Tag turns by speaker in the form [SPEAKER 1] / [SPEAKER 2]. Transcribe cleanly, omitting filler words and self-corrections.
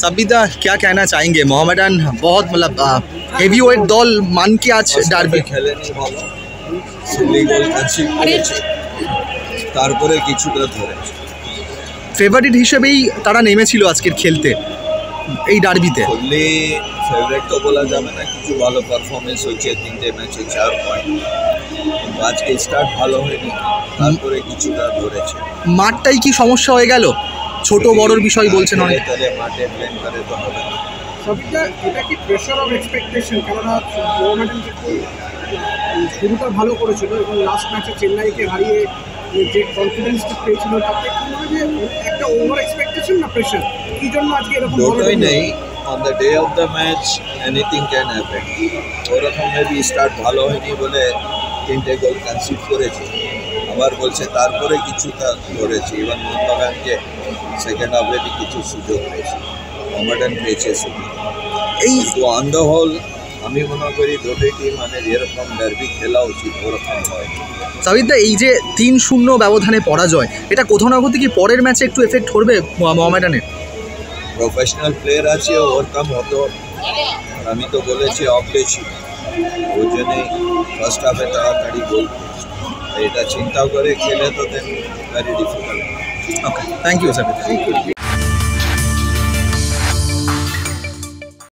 [SPEAKER 1] सब्बिदा क्या कहना चाहेंगे? मोहम्मडन बहुत मतलब हेवी वेट दल मान के आज डार्बी
[SPEAKER 2] খেলেনি ভালো, সিলি গোল কনসিড করেছে, তারপরে কিছুটা ধরেছে।
[SPEAKER 1] ফেভারিট হিসেবেই তারা নেমেছিল আজকের খেলতে এই ডার্বিতে।
[SPEAKER 2] ফুললি ফেভারিট তো বলা যাবে না, কিছু ভালো পারফরমেন্স হচ্ছে, 3টে ম্যাচে 4 পয়েন্ট, কিন্তু আজকে স্টার্ট ভালো হয়নি, তারপরে কিছুটা ধরেছে।
[SPEAKER 1] মাঠটাই কি সমস্যা হয়ে গেল? ছোট বড়র বিষয় বলছেন অনেক।
[SPEAKER 2] তাহলে মাঠে প্ল্যান করে তো হবে না।
[SPEAKER 3] সবিতা, এটা কি প্রেশার অফ এক্সপেকটেশন? কেননা মোহামেডান শুরুটা ভালো করেছিল এবং লাস্ট ম্যাচে চেন্নাইকে হারিয়ে যে কনফিডেন্সটা পেয়েছিল, তাতে কি মনে হয় যে একটা ওভার এক্সপেকটেশন না প্রেশার? কি জন্য আজকে এরকম
[SPEAKER 2] দুটোই নেই, on the day of the match anything can happen. ওরকম মেবি স্টার্ট ভালো হয়নি বলে 3টে গোল কনসিড করেছে, আবার বলছে তারপরে কিছুটা ধরেছে। ইভেন মোহনবাগানকে সেকেন্ড হাফে কিছু সুযোগ পেয়েছে, মোহামেডান পেয়েছে সুযোগ।
[SPEAKER 1] এই
[SPEAKER 2] তো অন দ্য হোল আমি মনে করি দুটোই টিম মানে যেরকম ডার্বি খেলা উচিত ওরকম হয়।
[SPEAKER 1] সাবিদা, এই যে 3-0 ব্যবধানে পরাজয়, এটা কোথাও না কোথাও কি পরের ম্যাচে একটু এফেক্ট করবে মোহামেডানের?
[SPEAKER 2] প্রফেশনাল প্লেয়ার আছে, ওভারকাম হতো। আমি তো বলেছি অফ ডে ছিল, ওই জন্যই ফার্স্ট হাফে তাড়াতাড়ি গোল করেছে। এটা চিন্তা করে খেলে তো then very difficult.
[SPEAKER 1] Okay, thank you Sabida.